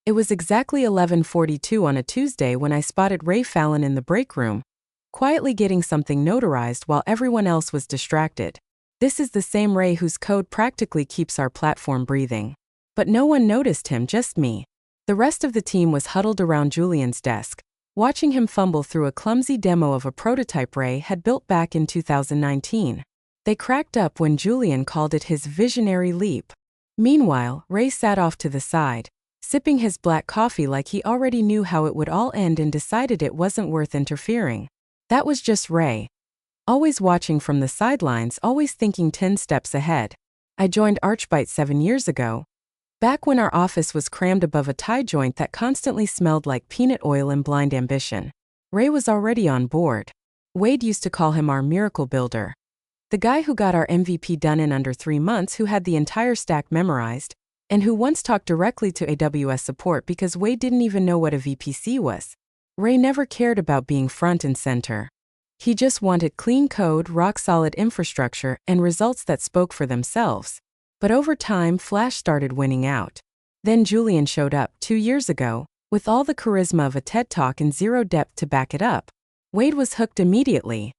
It was exactly 11:42 on a Tuesday when I spotted Ray Fallon in the break room, quietly getting something notarized while everyone else was distracted. This is the same Ray whose code practically keeps our platform breathing. But no one noticed him, just me. The rest of the team was huddled around Julian's desk, watching him fumble through a clumsy demo of a prototype Ray had built back in 2019. They cracked up when Julian called it his visionary leap. Meanwhile, Ray sat off to the side, sipping his black coffee like he already knew how it would all end and decided it wasn't worth interfering. That was just Ray. Always watching from the sidelines, always thinking 10 steps ahead. I joined Archbyte 7 years ago, back when our office was crammed above a tie joint that constantly smelled like peanut oil and blind ambition. Ray was already on board. Wade used to call him our miracle builder. The guy who got our MVP done in under 3 months, who had the entire stack memorized, and who once talked directly to AWS support because Wade didn't even know what a VPC was. Ray never cared about being front and center. He just wanted clean code, rock-solid infrastructure, and results that spoke for themselves. But over time, Flash started winning out. Then Julian showed up 2 years ago, with all the charisma of a TED Talk and zero depth to back it up. Wade was hooked immediately.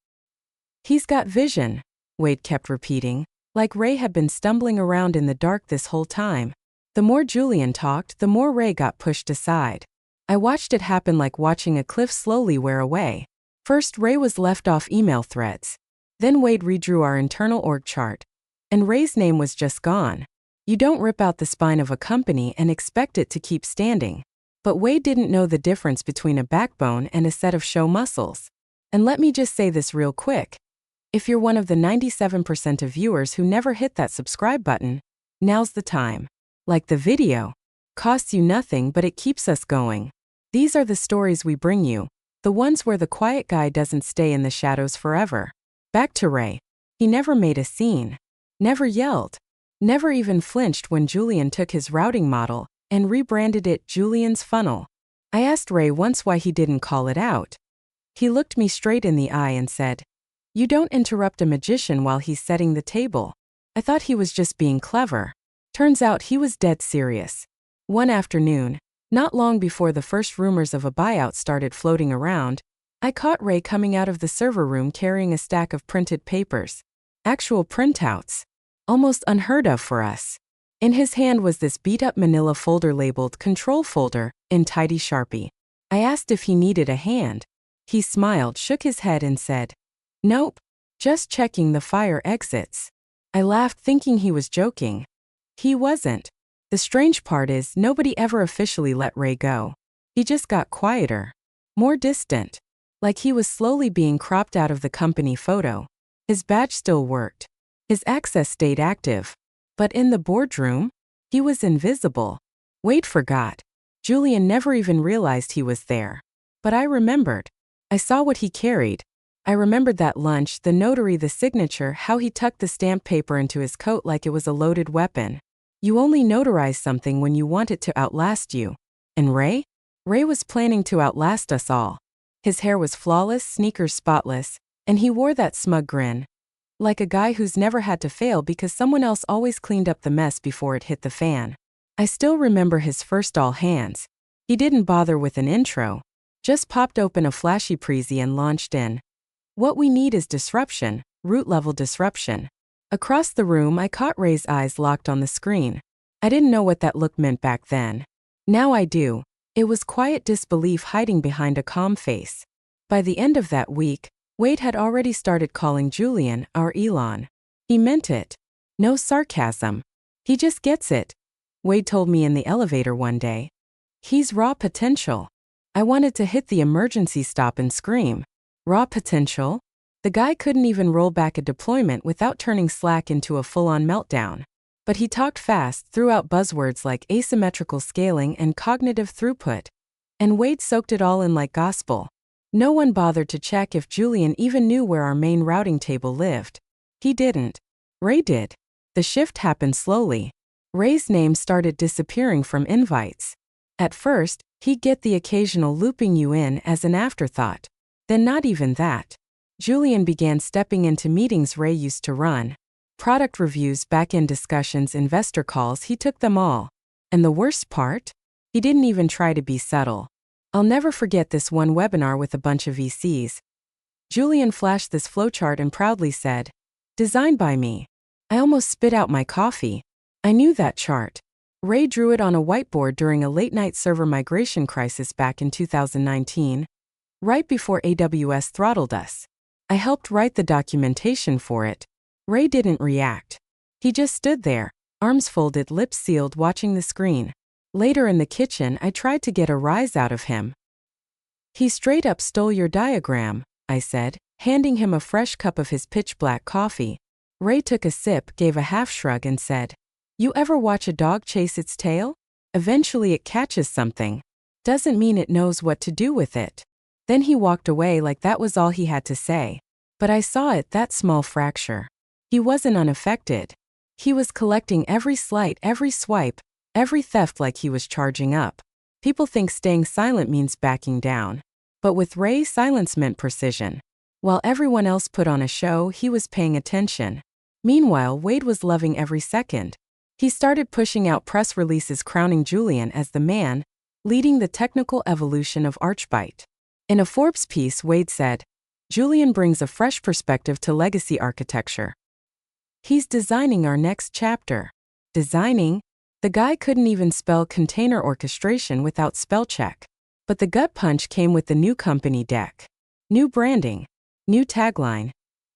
"He's got vision," Wade kept repeating, like Ray had been stumbling around in the dark this whole time. The more Julian talked, the more Ray got pushed aside. I watched it happen, like watching a cliff slowly wear away. First, Ray was left off email threads. Then Wade redrew our internal org chart. And Ray's name was just gone. You don't rip out the spine of a company and expect it to keep standing. But Wade didn't know the difference between a backbone and a set of show muscles. And let me just say this real quick. If you're one of the 97% of viewers who never hit that subscribe button, now's the time. Like the video. Costs you nothing, but it keeps us going. These are the stories we bring you. The ones where the quiet guy doesn't stay in the shadows forever. Back to Ray. He never made a scene. Never yelled. Never even flinched when Julian took his routing model and rebranded it Julian's Funnel. I asked Ray once why he didn't call it out. He looked me straight in the eye and said, "You don't interrupt a magician while he's setting the table." I thought he was just being clever. Turns out he was dead serious. One afternoon, not long before the first rumors of a buyout started floating around, I caught Ray coming out of the server room carrying a stack of printed papers. Actual printouts. Almost unheard of for us. In his hand was this beat-up manila folder labeled Control Folder in tidy Sharpie. I asked if he needed a hand. He smiled, shook his head and said, "Nope. Just checking the fire exits." I laughed, thinking he was joking. He wasn't. The strange part is, nobody ever officially let Ray go. He just got quieter. More distant. Like he was slowly being cropped out of the company photo. His badge still worked. His access stayed active. But in the boardroom, he was invisible. Wade forgot. Julian never even realized he was there. But I remembered. I saw what he carried. I remembered that lunch, the notary, the signature, how he tucked the stamped paper into his coat like it was a loaded weapon. You only notarize something when you want it to outlast you. And Ray? Ray was planning to outlast us all. His hair was flawless, sneakers spotless, and he wore that smug grin. Like a guy who's never had to fail because someone else always cleaned up the mess before it hit the fan. I still remember his first all hands. He didn't bother with an intro. Just popped open a flashy prezi and launched in. What we need is disruption, root-level disruption. Across the room, I caught Ray's eyes locked on the screen. I didn't know what that look meant back then. Now I do. It was quiet disbelief hiding behind a calm face. By the end of that week, Wade had already started calling Julian our Elon. He meant it. No sarcasm. He just gets it. Wade told me in the elevator one day. He's raw potential. I wanted to hit the emergency stop and scream. Raw potential? The guy couldn't even roll back a deployment without turning Slack into a full-on meltdown. But he talked fast, threw out buzzwords like asymmetrical scaling and cognitive throughput. And Wade soaked it all in like gospel. No one bothered to check if Julian even knew where our main routing table lived. He didn't. Ray did. The shift happened slowly. Ray's name started disappearing from invites. At first, he'd get the occasional looping you in as an afterthought. Then not even that. Julian began stepping into meetings Ray used to run. Product reviews, back-end discussions, investor calls, he took them all. And the worst part? He didn't even try to be subtle. I'll never forget this one webinar with a bunch of VCs. Julian flashed this flowchart and proudly said, "Designed by me." I almost spit out my coffee. I knew that chart. Ray drew it on a whiteboard during a late-night server migration crisis back in 2019, right before AWS throttled us. I helped write the documentation for it. Ray didn't react. He just stood there, arms folded, lips sealed, watching the screen. Later in the kitchen, I tried to get a rise out of him. "He straight up stole your diagram," I said, handing him a fresh cup of his pitch-black coffee. Ray took a sip, gave a half shrug and said, "You ever watch a dog chase its tail? Eventually it catches something. Doesn't mean it knows what to do with it." Then he walked away like that was all he had to say. But I saw it, that small fracture. He wasn't unaffected. He was collecting every slight, every swipe, every theft like he was charging up. People think staying silent means backing down. But with Ray, silence meant precision. While everyone else put on a show, he was paying attention. Meanwhile, Wade was loving every second. He started pushing out press releases crowning Julian as the man, leading the technical evolution of Archbyte. In a Forbes piece, Wade said, "Julian brings a fresh perspective to legacy architecture. He's designing our next chapter." Designing? The guy couldn't even spell container orchestration without spell check. But the gut punch came with the new company deck. New branding. New tagline.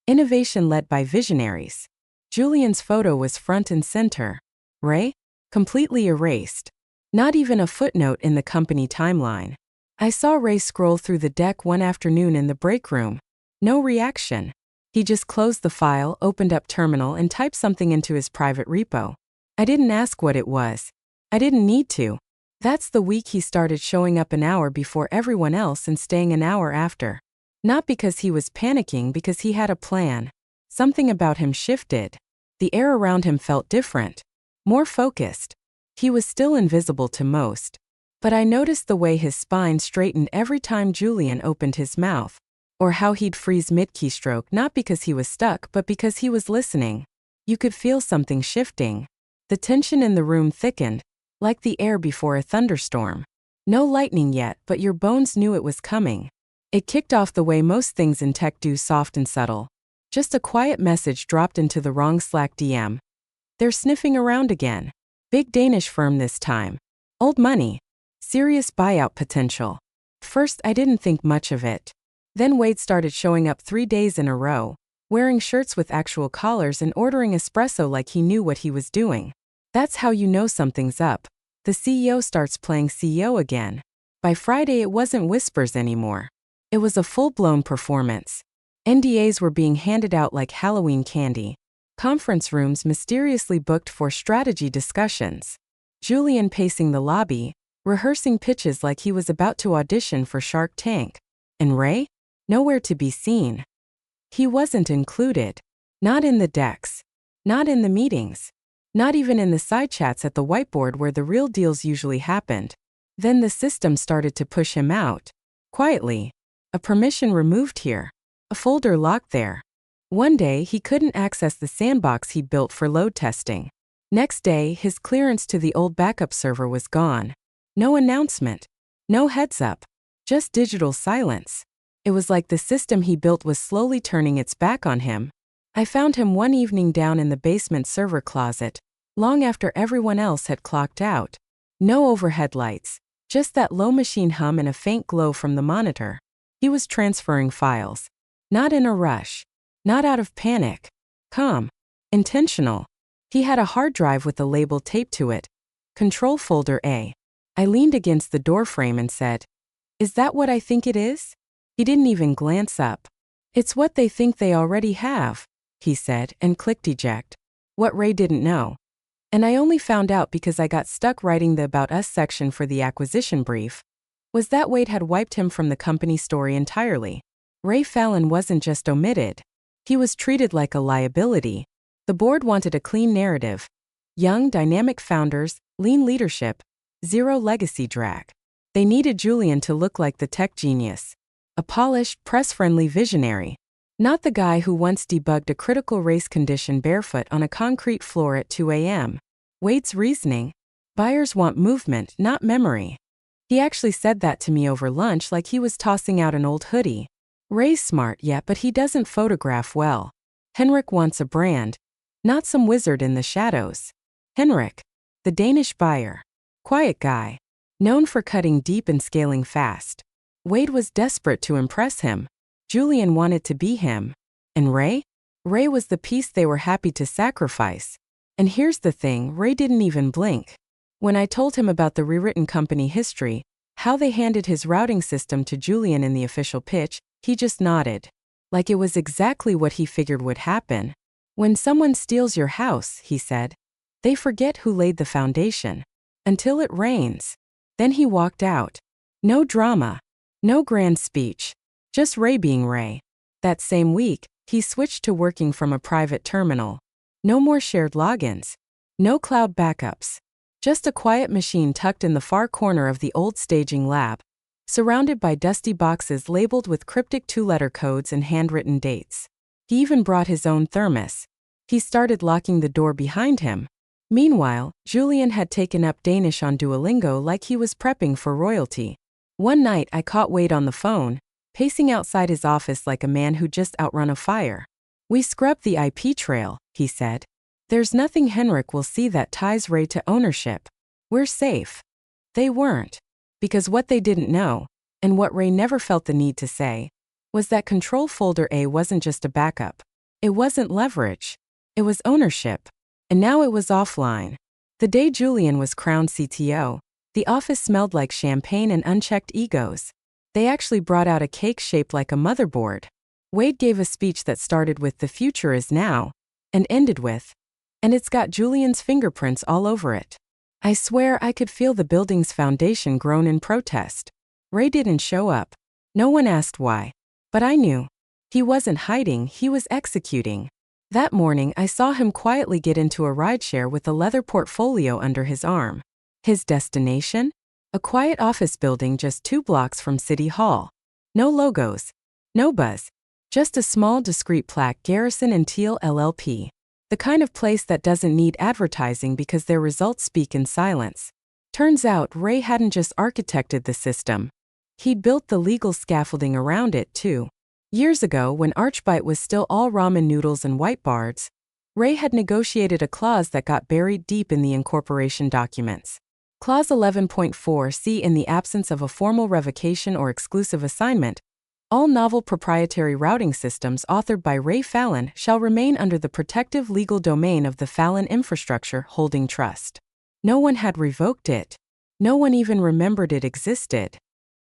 Innovation led by visionaries. Julian's photo was front and center. Ray? Completely erased. Not even a footnote in the company timeline. I saw Ray scroll through the deck one afternoon in the break room. No reaction. He just closed the file, opened up Terminal, and typed something into his private repo. I didn't ask what it was. I didn't need to. That's the week he started showing up an hour before everyone else and staying an hour after. Not because he was panicking, because he had a plan. Something about him shifted. The air around him felt different. More focused. He was still invisible to most. But I noticed the way his spine straightened every time Julian opened his mouth. Or how he'd freeze mid-keystroke, not because he was stuck, but because he was listening. You could feel something shifting. The tension in the room thickened, like the air before a thunderstorm. No lightning yet, but your bones knew it was coming. It kicked off the way most things in tech do, soft and subtle. Just a quiet message dropped into the wrong Slack DM. "They're sniffing around again. Big Danish firm this time. Old money. Serious buyout potential." First, I didn't think much of it. Then Wade started showing up 3 days in a row, wearing shirts with actual collars and ordering espresso like he knew what he was doing. That's how you know something's up. The CEO starts playing CEO again. By Friday, it wasn't whispers anymore. It was a full-blown performance. NDAs were being handed out like Halloween candy. Conference rooms mysteriously booked for strategy discussions. Julian pacing the lobby, rehearsing pitches like he was about to audition for Shark Tank. And Ray? Nowhere to be seen. He wasn't included. Not in the decks. Not in the meetings. Not even in the side chats at the whiteboard where the real deals usually happened. Then the system started to push him out. Quietly. A permission removed here. A folder locked there. One day, he couldn't access the sandbox he'd built for load testing. Next day, his clearance to the old backup server was gone. No announcement. No heads up. Just digital silence. It was like the system he built was slowly turning its back on him. I found him one evening down in the basement server closet, long after everyone else had clocked out. No overhead lights, just that low machine hum and a faint glow from the monitor. He was transferring files. Not in a rush. Not out of panic. Calm. Intentional. He had a hard drive with a label taped to it. Control folder A. I leaned against the doorframe and said, "Is that what I think it is?" He didn't even glance up. "It's what they think they already have," he said, and clicked eject. What Ray didn't know. And I only found out because I got stuck writing the About Us section for the acquisition brief, was that Wade had wiped him from the company story entirely. Ray Fallon wasn't just omitted. He was treated like a liability. The board wanted a clean narrative. Young, dynamic founders, lean leadership, zero legacy drag. They needed Julian to look like the tech genius. A polished, press-friendly visionary. Not the guy who once debugged a critical race condition barefoot on a concrete floor at 2 a.m. Wade's reasoning? Buyers want movement, not memory. He actually said that to me over lunch like he was tossing out an old hoodie. Ray's smart, yeah, but he doesn't photograph well. Henrik wants a brand, not some wizard in the shadows. Henrik, the Danish buyer. Quiet guy. Known for cutting deep and scaling fast. Wade was desperate to impress him. Julian wanted to be him. And Ray? Ray was the piece they were happy to sacrifice. And here's the thing, Ray didn't even blink. When I told him about the rewritten company history, how they handed his routing system to Julian in the official pitch, he just nodded. Like it was exactly what he figured would happen. When someone steals your house, he said, they forget who laid the foundation. Until it rains. Then he walked out. No drama. No grand speech. Just Ray being Ray. That same week, he switched to working from a private terminal. No more shared logins. No cloud backups. Just a quiet machine tucked in the far corner of the old staging lab, surrounded by dusty boxes labeled with cryptic two-letter codes and handwritten dates. He even brought his own thermos. He started locking the door behind him. Meanwhile, Julian had taken up Danish on Duolingo like he was prepping for royalty. One night I caught Wade on the phone, pacing outside his office like a man who just outrun a fire. We scrubbed the IP trail, he said. There's nothing Henrik will see that ties Ray to ownership. We're safe. They weren't. Because what they didn't know, and what Ray never felt the need to say, was that Control Folder A wasn't just a backup. It wasn't leverage. It was ownership. And now it was offline. The day Julian was crowned CTO, the office smelled like champagne and unchecked egos. They actually brought out a cake shaped like a motherboard. Wade gave a speech that started with "The future is now," and ended with, "And it's got Julian's fingerprints all over it." I swear I could feel the building's foundation groan in protest. Ray didn't show up. No one asked why. But I knew. He wasn't hiding, he was executing. That morning I saw him quietly get into a rideshare with a leather portfolio under his arm. His destination? A quiet office building just 2 blocks from City Hall. No logos. No buzz. Just a small discreet plaque, Garrison and Teal LLP. The kind of place that doesn't need advertising because their results speak in silence. Turns out Ray hadn't just architected the system. He'd built the legal scaffolding around it too. Years ago, when Archbite was still all ramen noodles and whiteboards, Ray had negotiated a clause that got buried deep in the incorporation documents. Clause 11.4c: in the absence of a formal revocation or exclusive assignment, all novel proprietary routing systems authored by Ray Fallon shall remain under the protective legal domain of the Fallon Infrastructure Holding Trust. No one had revoked it. No one even remembered it existed.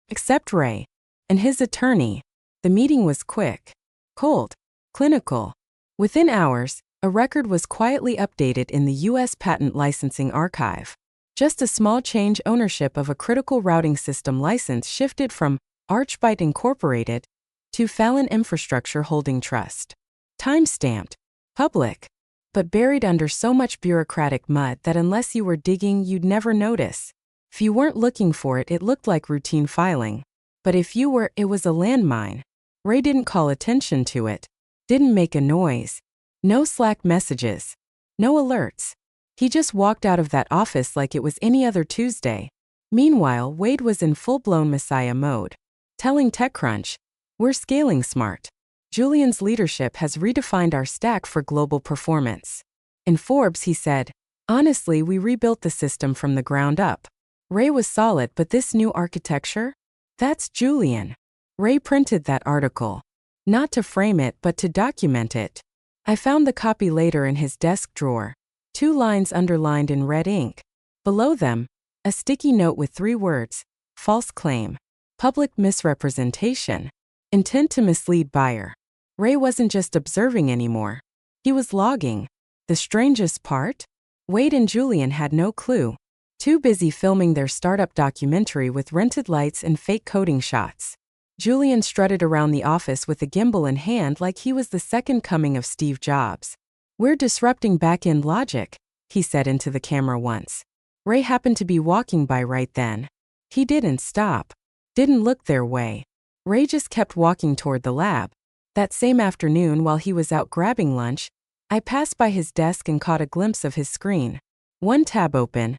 Except Ray. And his attorney. The meeting was quick. Cold. Clinical. Within hours, a record was quietly updated in the U.S. Patent Licensing Archive. Just a small change: ownership of a critical routing system license shifted from Archbite Incorporated to Fallon Infrastructure Holding Trust. Time-stamped. Public. But buried under so much bureaucratic mud that unless you were digging, you'd never notice. If you weren't looking for it, it looked like routine filing. But if you were, it was a landmine. Ray didn't call attention to it. Didn't make a noise. No Slack messages. No alerts. He just walked out of that office like it was any other Tuesday. Meanwhile, Wade was in full-blown messiah mode. Telling TechCrunch, "We're scaling smart. Julian's leadership has redefined our stack for global performance." In Forbes, he said, "Honestly, we rebuilt the system from the ground up. Ray was solid, but this new architecture? That's Julian." Ray printed that article. Not to frame it, but to document it. I found the copy later in his desk drawer. 2 lines underlined in red ink. Below them, a sticky note with 3 words: false claim, public misrepresentation, intent to mislead buyer. Ray wasn't just observing anymore. He was logging. The strangest part? Wade and Julian had no clue. Too busy filming their startup documentary with rented lights and fake coding shots. Julian strutted around the office with a gimbal in hand like he was the second coming of Steve Jobs. "We're disrupting back-end logic," he said into the camera once. Ray happened to be walking by right then. He didn't stop. Didn't look their way. Ray just kept walking toward the lab. That same afternoon, while he was out grabbing lunch, I passed by his desk and caught a glimpse of his screen. One tab open.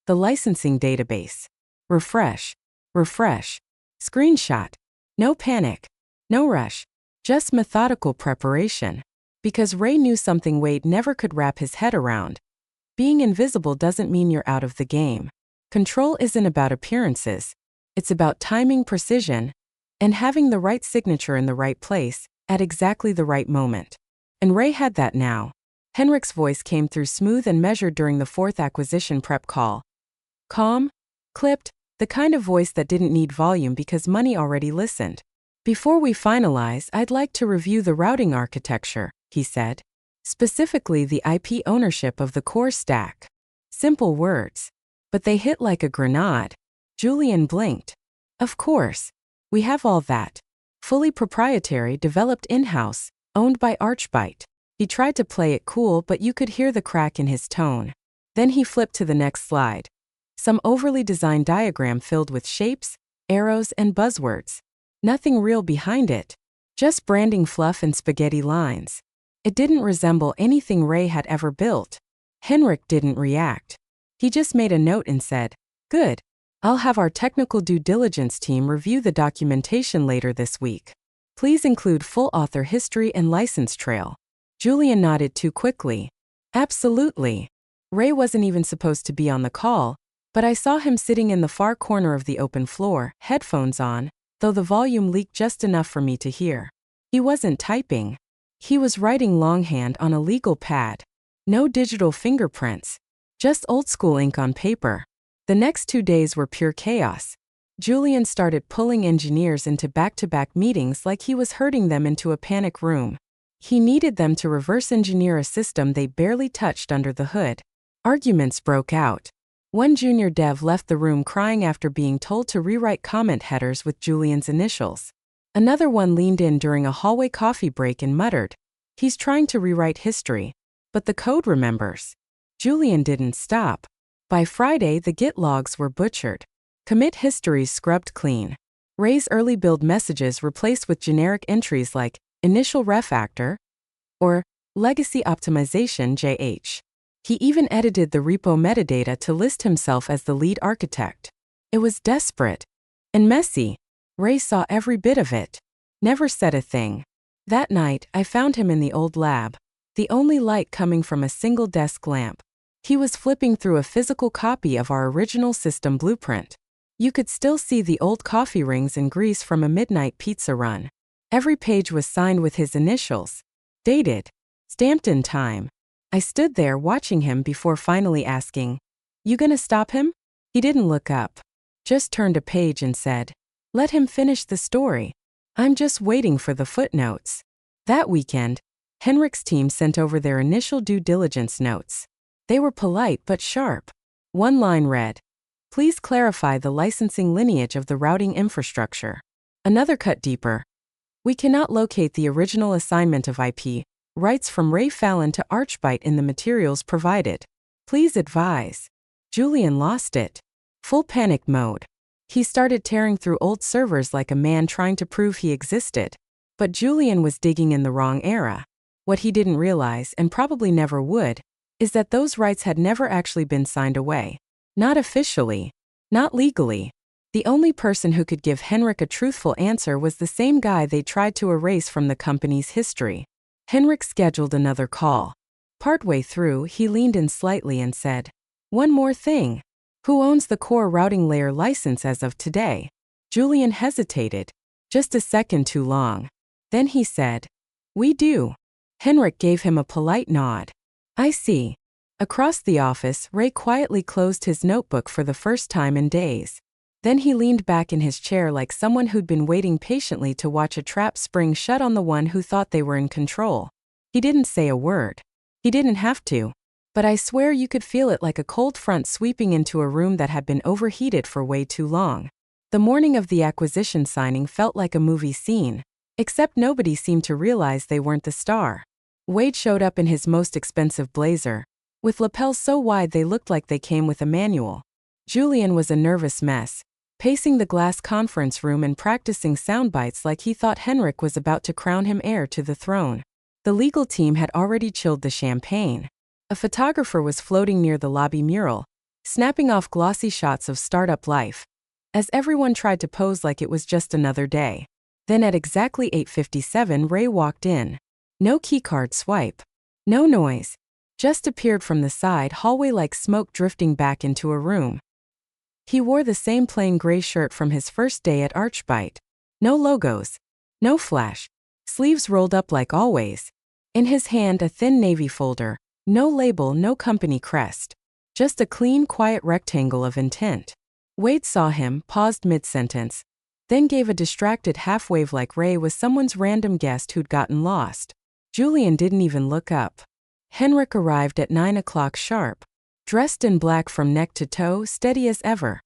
The licensing database. Refresh. Refresh. Screenshot. No panic. No rush. Just methodical preparation. Because Ray knew something Wade never could wrap his head around. Being invisible doesn't mean you're out of the game. Control isn't about appearances. It's about timing, precision, and having the right signature in the right place, at exactly the right moment. And Ray had that now. Henrik's voice came through smooth and measured during the fourth acquisition prep call. Calm, clipped, the kind of voice that didn't need volume because money already listened. Before we finalize, I'd like to review the routing architecture, he said. Specifically the IP ownership of the core stack. Simple words. But they hit like a grenade. Julian blinked. Of course. We have all that. Fully proprietary, developed in-house, owned by Archbyte. He tried to play it cool, but you could hear the crack in his tone. Then he flipped to the next slide. Some overly designed diagram filled with shapes, arrows, and buzzwords. Nothing real behind it. Just branding fluff and spaghetti lines. It didn't resemble anything Ray had ever built. Henrik didn't react. He just made a note and said, "Good. I'll have our technical due diligence team review the documentation later this week. Please include full author history and license trail." Julian nodded too quickly. Absolutely. Ray wasn't even supposed to be on the call, but I saw him sitting in the far corner of the open floor, headphones on, though the volume leaked just enough for me to hear. He wasn't typing. He was writing longhand on a legal pad. No digital fingerprints. Just old-school ink on paper. The next 2 days were pure chaos. Julian started pulling engineers into back-to-back meetings like he was herding them into a panic room. He needed them to reverse engineer a system they barely touched under the hood. Arguments broke out. One junior dev left the room crying after being told to rewrite comment headers with Julian's initials. Another one leaned in during a hallway coffee break and muttered, "He's trying to rewrite history, but the code remembers." Julian didn't stop. By Friday, the Git logs were butchered. Commit histories scrubbed clean. Ray's early build messages replaced with generic entries like initial refactor or legacy optimization JH. He even edited the repo metadata to list himself as the lead architect. It was desperate and messy. Ray saw every bit of it. Never said a thing. That night, I found him in the old lab, the only light coming from a single desk lamp. He was flipping through a physical copy of our original system blueprint. You could still see the old coffee rings and grease from a midnight pizza run. Every page was signed with his initials. Dated. Stamped in time. I stood there watching him before finally asking, "You gonna stop him?" He didn't look up. Just turned a page and said, "Let him finish the story. I'm just waiting for the footnotes." That weekend, Henrik's team sent over their initial due diligence notes. They were polite but sharp. One line read, "Please clarify the licensing lineage of the routing infrastructure." Another cut deeper. "We cannot locate the original assignment of IP rights from Ray Fallon to Archbyte in the materials provided. Please advise." Julian lost it. Full panic mode. He started tearing through old servers like a man trying to prove he existed. But Julian was digging in the wrong era. What he didn't realize, and probably never would, is that those rights had never actually been signed away. Not officially. Not legally. The only person who could give Henrik a truthful answer was the same guy they tried to erase from the company's history. Henrik scheduled another call. Partway through, he leaned in slightly and said, "One more thing. Who owns the core routing layer license as of today?" Julian hesitated. Just a second too long. Then he said, "We do." Henrik gave him a polite nod. "I see." Across the office, Ray quietly closed his notebook for the first time in days. Then he leaned back in his chair like someone who'd been waiting patiently to watch a trap spring shut on the one who thought they were in control. He didn't say a word. He didn't have to. But I swear you could feel it like a cold front sweeping into a room that had been overheated for way too long. The morning of the acquisition signing felt like a movie scene, except nobody seemed to realize they weren't the star. Wade showed up in his most expensive blazer, with lapels so wide they looked like they came with a manual. Julian was a nervous mess, pacing the glass conference room and practicing sound bites like he thought Henrik was about to crown him heir to the throne. The legal team had already chilled the champagne. A photographer was floating near the lobby mural, snapping off glossy shots of startup life, as everyone tried to pose like it was just another day. Then at exactly 8:57, Ray walked in. No keycard swipe. No noise. Just appeared from the side hallway like smoke drifting back into a room. He wore the same plain gray shirt from his first day at Archbite. No logos. No flash. Sleeves rolled up like always. In his hand a thin navy folder. No label, no company crest. Just a clean, quiet rectangle of intent. Wade saw him, paused mid-sentence, then gave a distracted half-wave like Ray was someone's random guest who'd gotten lost. Julian didn't even look up. Henrik arrived at 9 o'clock sharp, dressed in black from neck to toe, steady as ever.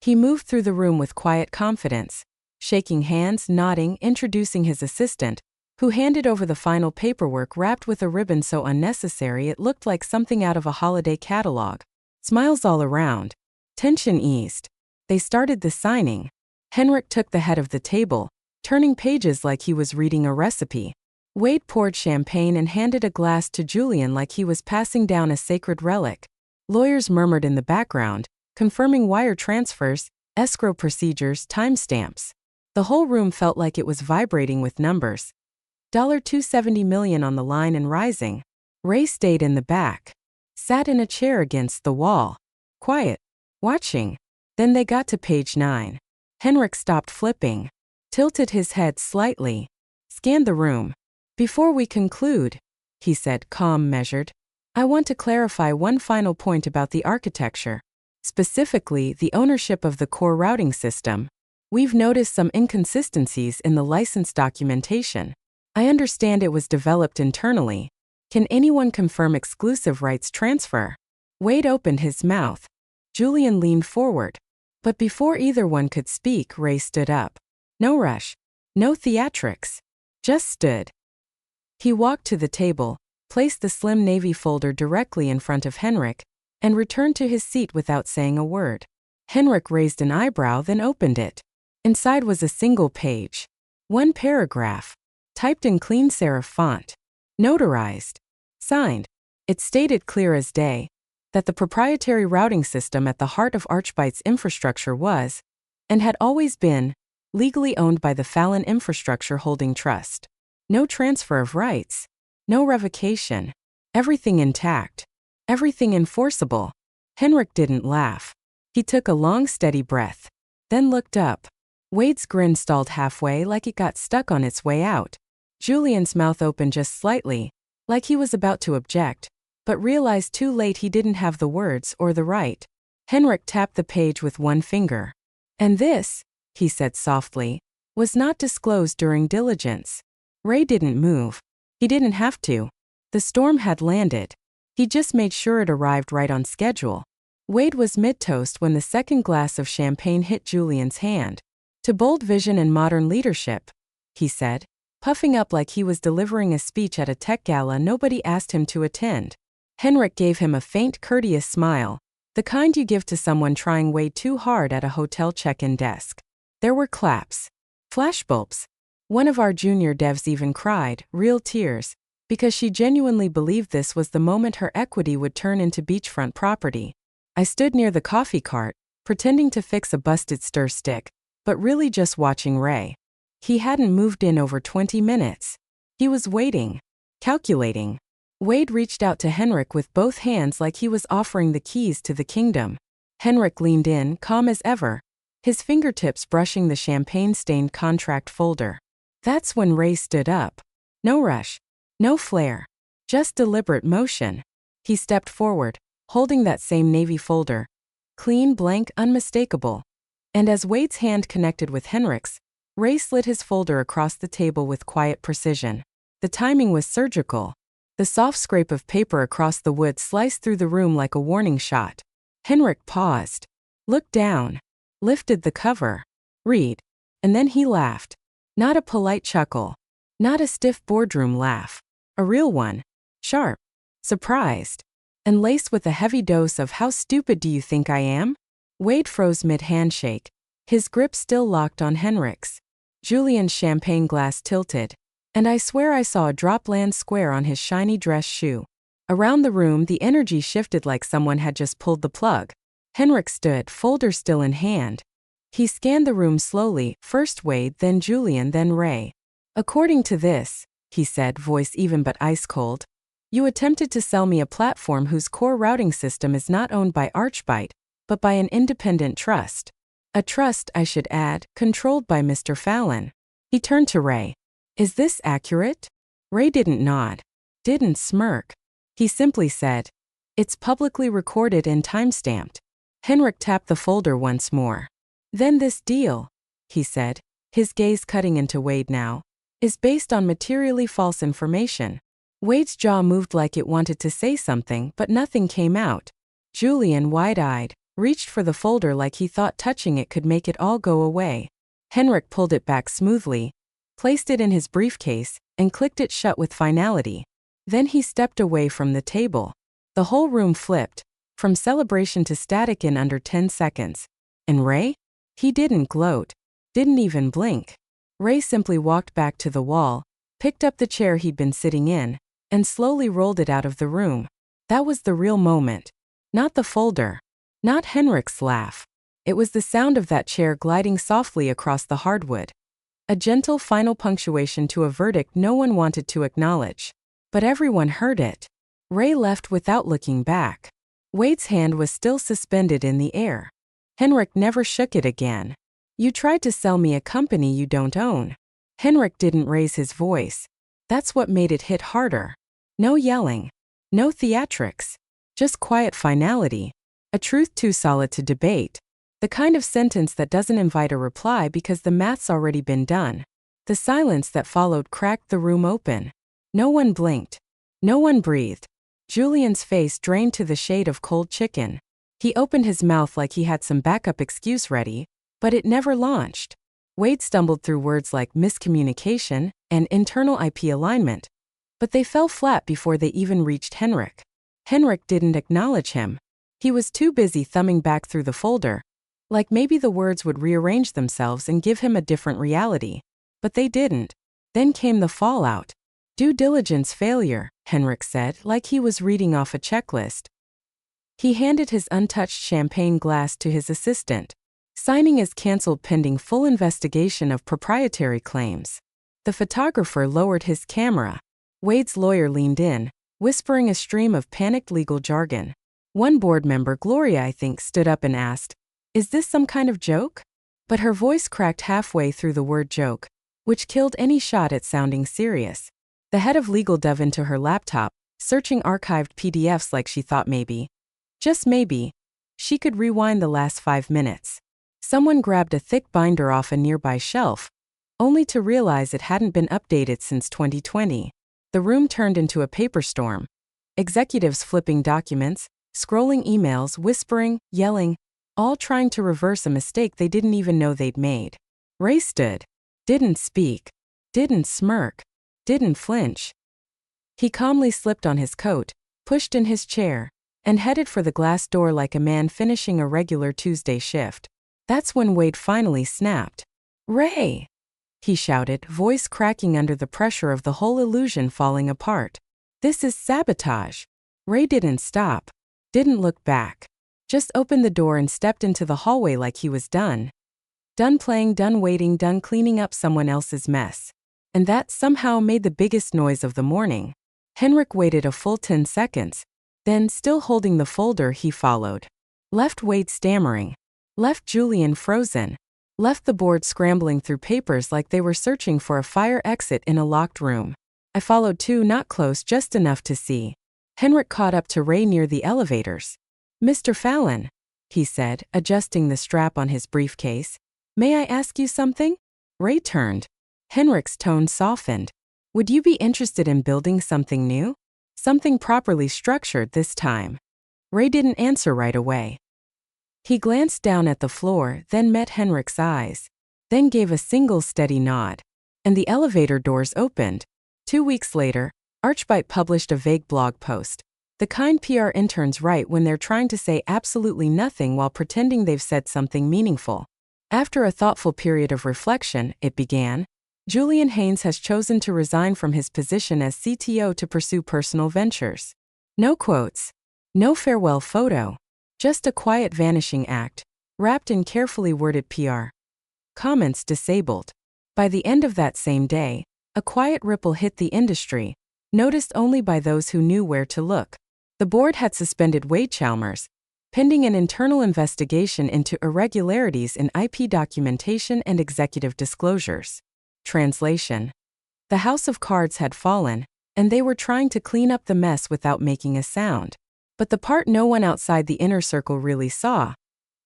He moved through the room with quiet confidence, shaking hands, nodding, introducing his assistant, who handed over the final paperwork wrapped with a ribbon so unnecessary it looked like something out of a holiday catalog. Smiles all around. Tension eased. They started the signing. Henrik took the head of the table, turning pages like he was reading a recipe. Wade poured champagne and handed a glass to Julian like he was passing down a sacred relic. Lawyers murmured in the background, confirming wire transfers, escrow procedures, timestamps. The whole room felt like it was vibrating with numbers. $270 million on the line and rising. Ray stayed in the back. Sat in a chair against the wall. Quiet. Watching. Then they got to page 9. Henrik stopped flipping. Tilted his head slightly. Scanned the room. "Before we conclude," he said, calm, measured, "I want to clarify one final point about the architecture. Specifically, the ownership of the core routing system. We've noticed some inconsistencies in the license documentation. I understand it was developed internally. Can anyone confirm exclusive rights transfer?" Wade opened his mouth. Julian leaned forward. But before either one could speak, Ray stood up. No rush. No theatrics. Just stood. He walked to the table, placed the slim navy folder directly in front of Henrik, and returned to his seat without saying a word. Henrik raised an eyebrow, then opened it. Inside was a single page. One paragraph. Typed in clean serif font. Notarized. Signed. It stated clear as day that the proprietary routing system at the heart of Archbite's infrastructure was, and had always been, legally owned by the Fallon Infrastructure Holding Trust. No transfer of rights. No revocation. Everything intact. Everything enforceable. Henrik didn't laugh. He took a long, steady breath. Then looked up. Wade's grin stalled halfway like it got stuck on its way out. Julian's mouth opened just slightly, like he was about to object, but realized too late he didn't have the words or the right. Henrik tapped the page with one finger. "And this," he said softly, "was not disclosed during diligence." Ray didn't move. He didn't have to. The storm had landed. He just made sure it arrived right on schedule. Wade was mid-toast when the second glass of champagne hit Julian's hand. "To bold vision and modern leadership," he said, puffing up like he was delivering a speech at a tech gala nobody asked him to attend. Henrik gave him a faint, courteous smile, the kind you give to someone trying way too hard at a hotel check-in desk. There were claps. Flashbulbs. One of our junior devs even cried, real tears, because she genuinely believed this was the moment her equity would turn into beachfront property. I stood near the coffee cart, pretending to fix a busted stir stick, but really just watching Ray. He hadn't moved in over 20 minutes. He was waiting. Calculating. Wade reached out to Henrik with both hands like he was offering the keys to the kingdom. Henrik leaned in, calm as ever, his fingertips brushing the champagne-stained contract folder. That's when Ray stood up. No rush. No flair. Just deliberate motion. He stepped forward, holding that same navy folder. Clean, blank, unmistakable. And as Wade's hand connected with Henrik's, Ray slid his folder across the table with quiet precision. The timing was surgical. The soft scrape of paper across the wood sliced through the room like a warning shot. Henrik paused. Looked down. Lifted the cover. Read. And then he laughed. Not a polite chuckle. Not a stiff boardroom laugh. A real one. Sharp. Surprised. And laced with a heavy dose of "How stupid do you think I am?" Wade froze mid-handshake, his grip still locked on Henrik's. Julian's champagne glass tilted, and I swear I saw a drop land square on his shiny dress shoe. Around the room the energy shifted like someone had just pulled the plug. Henrik stood, folder still in hand. He scanned the room slowly, first Wade, then Julian, then Ray. According to this, he said, voice even but ice cold, you attempted to sell me a platform whose core routing system is not owned by Archbyte, but by an independent trust. A trust, I should add, controlled by Mr. Fallon. He turned to Ray. Is this accurate? Ray didn't nod, didn't smirk. He simply said, it's publicly recorded and timestamped. Henrik tapped the folder once more. Then this deal, he said, his gaze cutting into Wade now, is based on materially false information. Wade's jaw moved like it wanted to say something, but nothing came out. Julian, wide-eyed, reached for the folder like he thought touching it could make it all go away. Henrik pulled it back smoothly, placed it in his briefcase, and clicked it shut with finality. Then he stepped away from the table. The whole room flipped, from celebration to static in under 10 seconds. And Ray? He didn't gloat, didn't even blink. Ray simply walked back to the wall, picked up the chair he'd been sitting in, and slowly rolled it out of the room. That was the real moment. Not the folder. Not Henrik's laugh. It was the sound of that chair gliding softly across the hardwood. A gentle final punctuation to a verdict no one wanted to acknowledge. But everyone heard it. Ray left without looking back. Wade's hand was still suspended in the air. Henrik never shook it again. You tried to sell me a company you don't own. Henrik didn't raise his voice. That's what made it hit harder. No yelling. No theatrics. Just quiet finality. A truth too solid to debate. The kind of sentence that doesn't invite a reply because the math's already been done. The silence that followed cracked the room open. No one blinked. No one breathed. Julian's face drained to the shade of cold chicken. He opened his mouth like he had some backup excuse ready, but it never launched. Wade stumbled through words like miscommunication and internal IP alignment, but they fell flat before they even reached Henrik. Henrik didn't acknowledge him. He was too busy thumbing back through the folder, like maybe the words would rearrange themselves and give him a different reality. But they didn't. Then came the fallout. Due diligence failure, Henrik said, like he was reading off a checklist. He handed his untouched champagne glass to his assistant. Signing as cancelled pending full investigation of proprietary claims. The photographer lowered his camera. Wade's lawyer leaned in, whispering a stream of panicked legal jargon. One board member, Gloria I think, stood up and asked, is this some kind of joke? But her voice cracked halfway through the word joke, which killed any shot at sounding serious. The head of legal dove into her laptop, searching archived PDFs like she thought maybe, just maybe, she could rewind the last 5 minutes. Someone grabbed a thick binder off a nearby shelf, only to realize it hadn't been updated since 2020. The room turned into a paper storm. Executives flipping documents, scrolling emails, whispering, yelling, all trying to reverse a mistake they didn't even know they'd made. Ray stood, didn't speak, didn't smirk, didn't flinch. He calmly slipped on his coat, pushed in his chair, and headed for the glass door like a man finishing a regular Tuesday shift. That's when Wade finally snapped. Ray! He shouted, voice cracking under the pressure of the whole illusion falling apart. This is sabotage. Ray didn't stop, didn't look back, just opened the door and stepped into the hallway like he was done. Done playing, done waiting, done cleaning up someone else's mess. And that somehow made the biggest noise of the morning. Henrik waited a full 10 seconds. Then, still holding the folder, he followed. Left Wade stammering. Left Julian frozen. Left the board scrambling through papers like they were searching for a fire exit in a locked room. I followed too, not close, just enough to see. Henrik caught up to Ray near the elevators. Mr. Fallon, he said, adjusting the strap on his briefcase. May I ask you something? Ray turned. Henrik's tone softened. Would you be interested in building something new? Something properly structured this time. Ray didn't answer right away. He glanced down at the floor, then met Henrik's eyes, then gave a single steady nod. And the elevator doors opened. 2 weeks later, Archbyte published a vague blog post. The kind PR interns write when they're trying to say absolutely nothing while pretending they've said something meaningful. After a thoughtful period of reflection, it began, Julian Haynes has chosen to resign from his position as CTO to pursue personal ventures. No quotes. No farewell photo. Just a quiet vanishing act, wrapped in carefully worded PR. Comments disabled. By the end of that same day, a quiet ripple hit the industry, noticed only by those who knew where to look. The board had suspended Wade Chalmers, pending an internal investigation into irregularities in IP documentation and executive disclosures. Translation: the house of cards had fallen, and they were trying to clean up the mess without making a sound. But the part no one outside the inner circle really saw,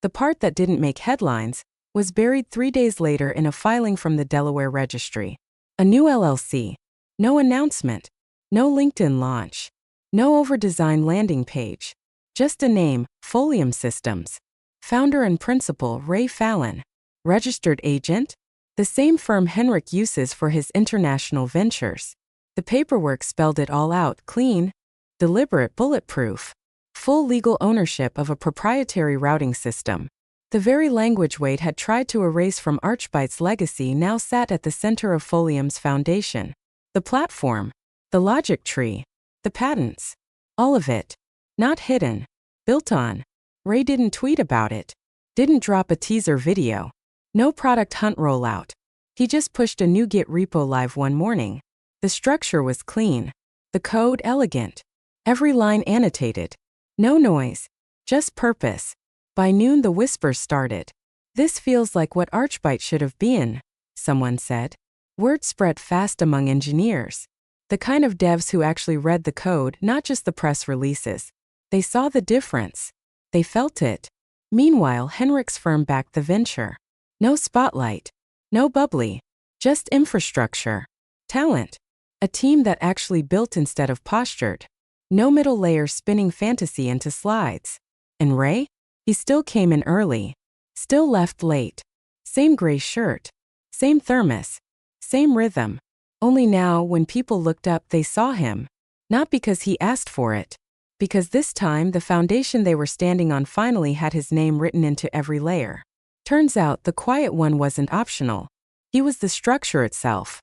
the part that didn't make headlines, was buried 3 days later in a filing from the Delaware Registry. A new LLC. No announcement. No LinkedIn launch. No over-designed landing page. Just a name, Folium Systems. Founder and principal Ray Fallon. Registered agent? The same firm Henrik uses for his international ventures. The paperwork spelled it all out: clean, deliberate, bulletproof. Full legal ownership of a proprietary routing system. The very language Wade had tried to erase from Archbyte's legacy now sat at the center of Folium's foundation. The platform, the logic tree, the patents. All of it. Not hidden. Built on. Ray didn't tweet about it. Didn't drop a teaser video. No product hunt rollout. He just pushed a new Git repo live one morning. The structure was clean. The code elegant. Every line annotated. No noise. Just purpose. By noon the whispers started. This feels like what Archbyte should have been, someone said. Word spread fast among engineers. The kind of devs who actually read the code, not just the press releases. They saw the difference. They felt it. Meanwhile, Henrik's firm backed the venture. No spotlight. No bubbly. Just infrastructure. Talent. A team that actually built instead of postured. No middle layer spinning fantasy into slides. And Ray? He still came in early. Still left late. Same gray shirt. Same thermos. Same rhythm. Only now, when people looked up, they saw him. Not because he asked for it. Because this time, the foundation they were standing on finally had his name written into every layer. Turns out, the quiet one wasn't optional. He was the structure itself.